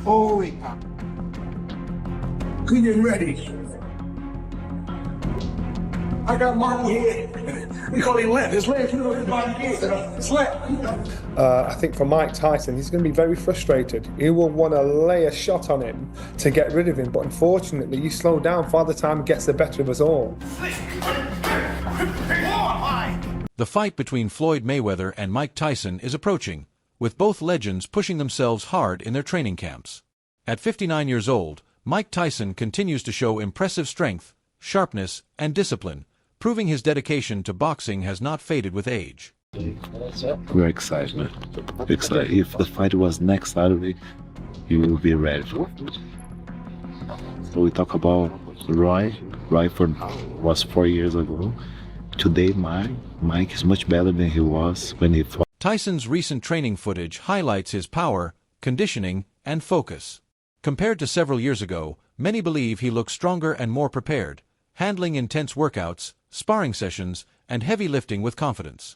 Holy cow. Good and ready. I got money here. We call it left. His legs, you know, his body here. It's left. I think for Mike Tyson, he's going to be very frustrated. He will want to lay a shot on him to get rid of him, but unfortunately, you slow down. Father Time gets the better of us all. The fight between Floyd Mayweather and Mike Tyson is approaching, with both legends pushing themselves hard in their training camps. At 59 years old, Mike Tyson continues to show impressive strength, sharpness, and discipline, proving his dedication to boxing has not faded with age. We're excited, man. Excited. If the fight was next Saturday, you will be ready. So we talk about Roy was 4 years ago. Today, Mike is much better than he was when he fought. Tyson's recent training footage highlights his power, conditioning, and focus. Compared to several years ago, many believe he looks stronger and more prepared, handling intense workouts, sparring sessions, and heavy lifting with confidence.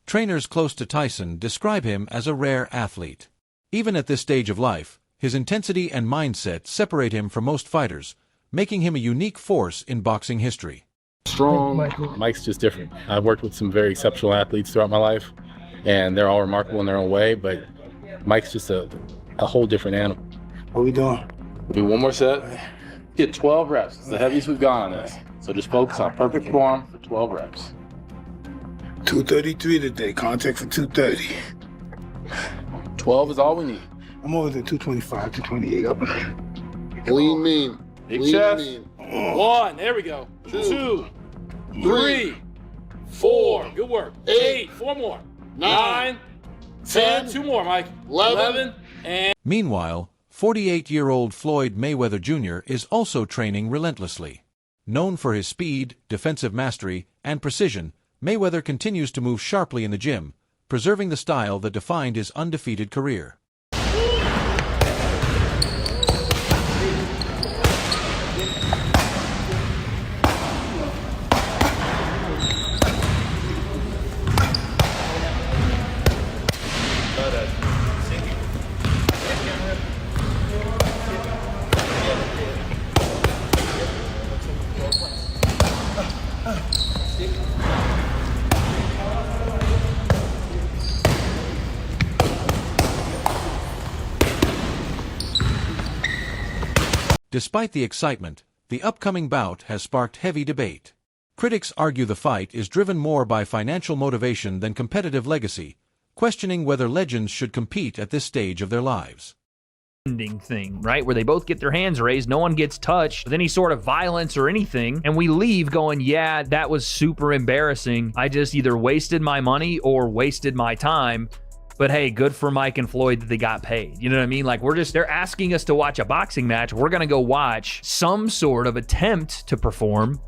Trainers close to Tyson describe him as a rare athlete. Even at this stage of life, his intensity and mindset separate him from most fighters, making him a unique force in boxing history. Strong. Mike's just different. I've worked with some very exceptional athletes throughout my life, and they're all remarkable in their own way, but Mike's just a whole different animal. What we doing? We'll do one more set. Get 12 reps. It's the heaviest we've gone on this. So just focus on perfect form for 12 reps. 233 today, contact for 230. 12 is all we need. I'm over the 225, 228. Lean mean. Big Lean chest. mean. 1, there we go. 2, 3, 4, good work. 8, 4 more. 9, 10, 2 more, Mike. 11, and... Meanwhile, 48-year-old Floyd Mayweather Jr. is also training relentlessly. Known for his speed, defensive mastery, and precision, Mayweather continues to move sharply in the gym, preserving the style that defined his undefeated career. Despite the excitement, the upcoming bout has sparked heavy debate. Critics argue the fight is driven more by financial motivation than competitive legacy, questioning whether legends should compete at this stage of their lives. Thing, right? Where they both get their hands raised, no one gets touched with any sort of violence or anything, and we leave going, yeah, that was super embarrassing. I just either wasted my money or wasted my time. But hey, good for Mike and Floyd that they got paid. You know what I mean? Like, they're asking us to watch a boxing match. We're going to go watch some sort of attempt to perform,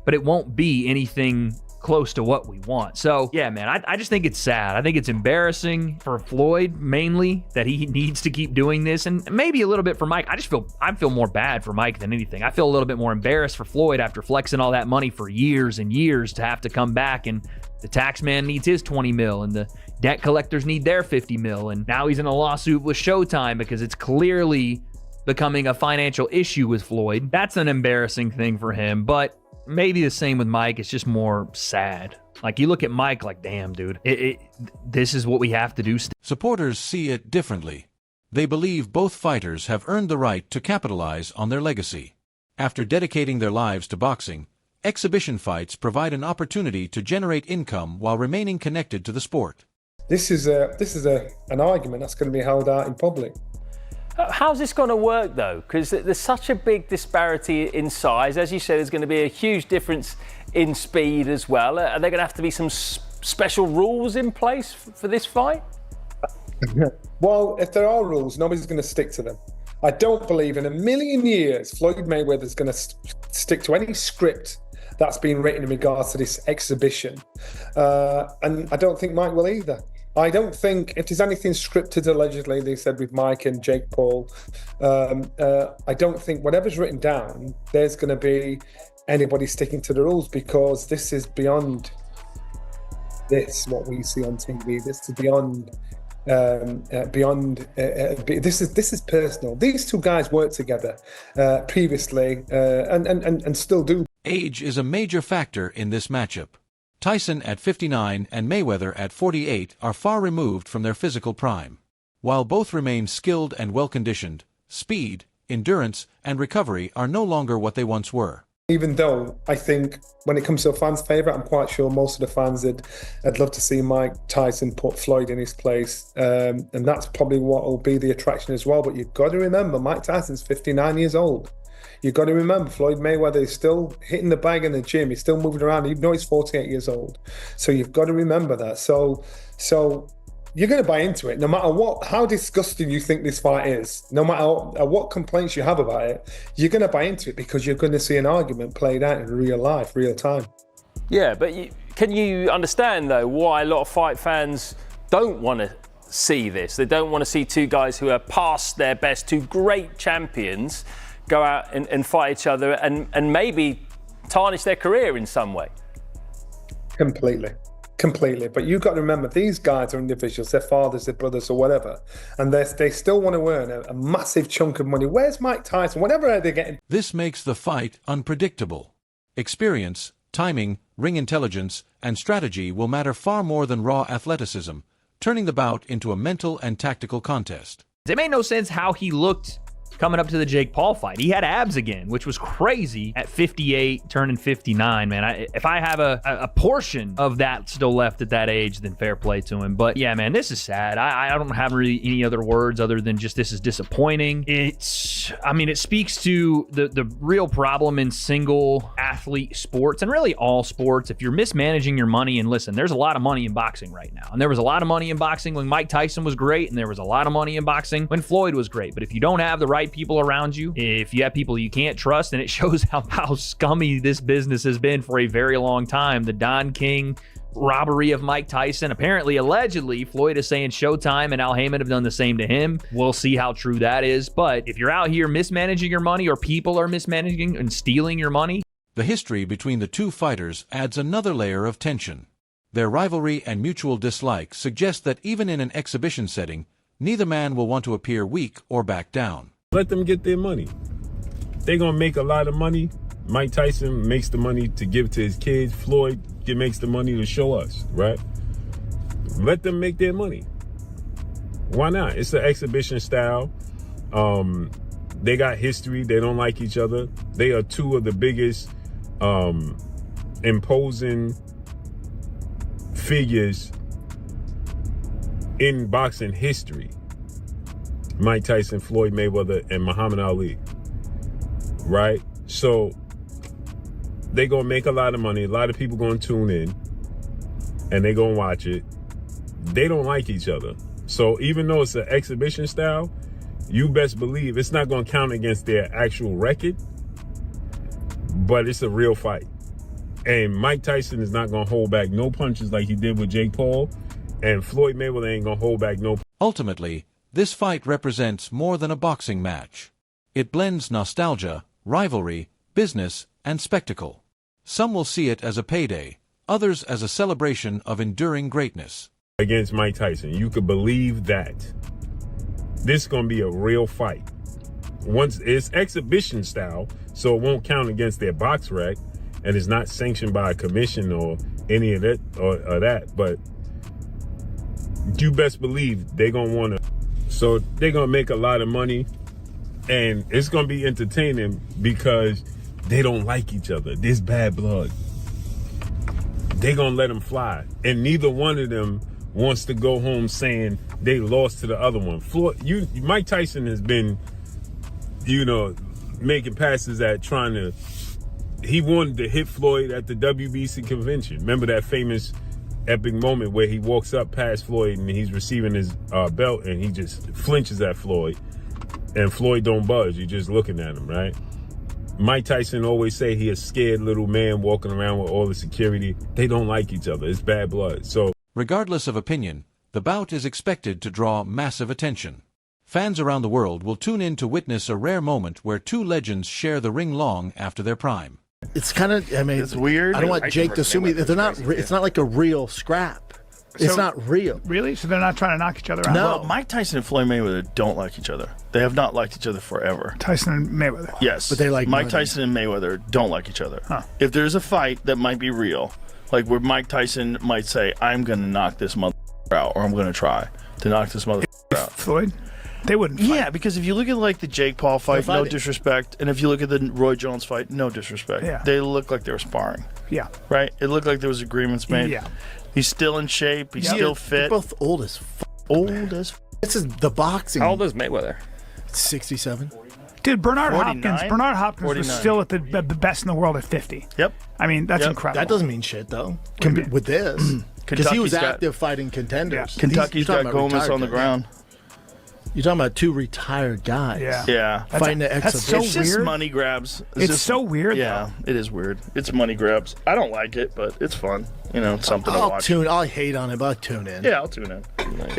but it won't be anything close to what we want. So yeah, man, I just think it's sad. I think it's embarrassing for Floyd mainly that he needs to keep doing this, and maybe a little bit for Mike. I feel more bad for Mike than anything. I feel a little bit more embarrassed for Floyd after flexing all that money for years and years to have to come back, and the tax man needs his 20 mil and the debt collectors need their 50 mil, and now he's in a lawsuit with Showtime because it's clearly becoming a financial issue with Floyd. That's an embarrassing thing for him, but maybe the same with Mike. It's just more sad. Like, you look at Mike like, damn, dude, this is what we have to do. Supporters see it differently. They believe both fighters have earned the right to capitalize on their legacy. After dedicating their lives to boxing, exhibition fights provide an opportunity to generate income while remaining connected to the sport. This is an argument that's going to be held out in public. How's this going to work, though? Because there's such a big disparity in size. As you said, there's going to be a huge difference in speed as well. Are there going to have to be some special rules in place for this fight? Well, if there are rules, nobody's going to stick to them. I don't believe in a million years Floyd Mayweather is going to stick to any script that's been written in regards to this exhibition. And I don't think Mike will either. I don't think, if there's anything scripted, allegedly, they said with Mike and Jake Paul, I don't think whatever's written down, there's going to be anybody sticking to the rules, because this is beyond what we see on TV. This is beyond this is personal. These two guys worked together previously and still do. Age is a major factor in this matchup. Tyson at 59 and Mayweather at 48 are far removed from their physical prime. While both remain skilled and well-conditioned, speed, endurance, and recovery are no longer what they once were. Even though I think when it comes to a fan's favourite, I'm quite sure most of the fans would love to see Mike Tyson put Floyd in his place. And that's probably what will be the attraction as well. But you've got to remember, Mike Tyson's 59 years old. You've got to remember, Floyd Mayweather is still hitting the bag in the gym. He's still moving around, even though he's 48 years old. So you've got to remember that. So you're going to buy into it, no matter how disgusting you think this fight is, no matter what complaints you have about it, you're going to buy into it because you're going to see an argument played out in real life, real time. Yeah, but can you understand, though, why a lot of fight fans don't want to see this? They don't want to see two guys who are past their best, two great champions, go out and fight each other and maybe tarnish their career in some way. Completely. But you've got to remember, these guys are individuals, their fathers, their brothers, or whatever, and they still want to earn a massive chunk of money. Where's Mike Tyson? Whatever they're getting. This makes the fight unpredictable. Experience, timing, ring intelligence, and strategy will matter far more than raw athleticism, turning the bout into a mental and tactical contest. It made no sense how he looked coming up to the Jake Paul fight. He had abs again, which was crazy at 58, turning 59, man. If I have a portion of that still left at that age, then fair play to him. But yeah, man, this is sad. I don't have really any other words other than just this is disappointing. It speaks to the real problem in single athlete sports and really all sports. If you're mismanaging your money, and listen, there's a lot of money in boxing right now. And there was a lot of money in boxing when Mike Tyson was great, and there was a lot of money in boxing when Floyd was great. But if you don't have the right people around you, if you have people you can't trust, and it shows how scummy this business has been for a very long time. The Don King robbery of Mike Tyson. Apparently, allegedly, Floyd is saying Showtime and Al Heyman have done the same to him. We'll see how true that is. But if you're out here mismanaging your money, or people are mismanaging and stealing your money. The history between the two fighters adds another layer of tension. Their rivalry and mutual dislike suggest that even in an exhibition setting, neither man will want to appear weak or back down. Let them get their money. They're going to make a lot of money. Mike Tyson makes the money to give to his kids. Floyd makes the money to show us, right? Let them make their money. Why not? It's an exhibition style. They got history. They don't like each other. They are two of the biggest imposing figures in boxing history. Mike Tyson, Floyd Mayweather, and Muhammad Ali, right? So they're going to make a lot of money. A lot of people going to tune in, and they're going to watch it. They don't like each other. So even though it's an exhibition style, you best believe it's not going to count against their actual record, but it's a real fight. And Mike Tyson is not going to hold back no punches like he did with Jake Paul. And Floyd Mayweather ain't going to hold back no. Ultimately, this fight represents more than a boxing match. It blends nostalgia, rivalry, business, and spectacle. Some will see it as a payday, others as a celebration of enduring greatness. Against Mike Tyson, you could believe that. This is going to be a real fight. Once it's exhibition style, so it won't count against their box rec, and it's not sanctioned by a commission or any of that or that. But you best believe they're gonna want to. So they're gonna make a lot of money, and it's gonna be entertaining because they don't like each other. There's bad blood. They're gonna let them fly, and neither one of them wants to go home saying they lost to the other one. Mike Tyson has been, making passes at trying to. He wanted to hit Floyd at the WBC convention. Remember that famous epic moment where he walks up past Floyd and he's receiving his belt and he just flinches at Floyd, and Floyd don't budge. You're just looking at him, right? Mike Tyson always say he a scared little man walking around with all the security. They don't like each other. It's bad blood. So, regardless of opinion, the bout is expected to draw massive attention. Fans around the world will tune in to witness a rare moment where two legends share the ring long after their prime. It's kind of, it's weird. I don't want Jake to assume they're not. It's not like a real scrap. It's not real. Really? So they're not trying to knock each other out? No. Well, Mike Tyson and Floyd Mayweather don't like each other. They have not liked each other forever. Tyson and Mayweather. Yes. But they like Mike money. Tyson and Mayweather don't like each other. Huh. If there's a fight that might be real, like where Mike Tyson might say, I'm going to knock this mother out, or I'm going to try to knock this mother out. Floyd? They wouldn't fight. Yeah, because if you look at like the Jake Paul fight, no disrespect, and if you look at the Roy Jones fight, no disrespect. Yeah. They look like they were sparring. Yeah. Right? It looked like there was agreements made. Yeah. He's still in shape. He's still fit. They're both old as Old as This is the boxing. How old is Mayweather? 67. Dude, Bernard 49? Hopkins was 49. still at the best in the world at 50. Yep. I mean, that's Yep. incredible. That doesn't mean shit though. do you mean? With this, because he was Kentucky's got- active fighting contenders. Yeah. Kentucky's You're got talking about Gomez retired on the guys. ground. You're talking about two retired guys. Yeah. Yeah. Fighting the that's so exhibition. It's just weird. money grabs. It's just- so weird, Yeah, it is weird. It's money grabs. I don't like it, but it's fun. It's something to watch. I'll hate on it, but I'll tune in. Yeah, I'll tune in. But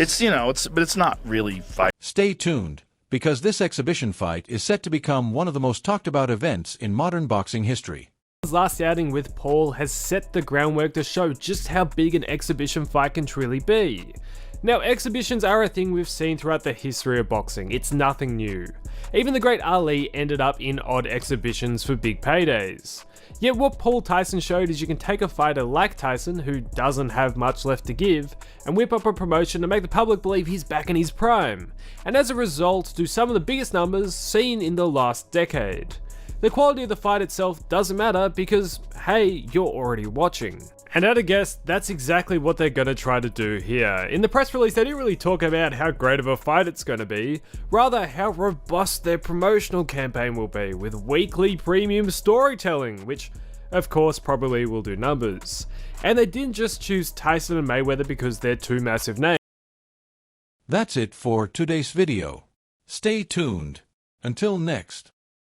it's not really fight. Stay tuned, because this exhibition fight is set to become one of the most talked about events in modern boxing history. His last outing with Paul has set the groundwork to show just how big an exhibition fight can truly be. Now, exhibitions are a thing we've seen throughout the history of boxing. It's nothing new. Even the great Ali ended up in odd exhibitions for big paydays. Yet what Paul Tyson showed is you can take a fighter like Tyson, who doesn't have much left to give, and whip up a promotion to make the public believe he's back in his prime, and as a result do some of the biggest numbers seen in the last decade. The quality of the fight itself doesn't matter because, hey, you're already watching. And at a guess, that's exactly what they're gonna try to do here. In the press release, they didn't really talk about how great of a fight it's gonna be, rather how robust their promotional campaign will be, with weekly premium storytelling, which of course probably will do numbers. And they didn't just choose Tyson and Mayweather because they're two massive names. That's it for today's video. Stay tuned. Until next.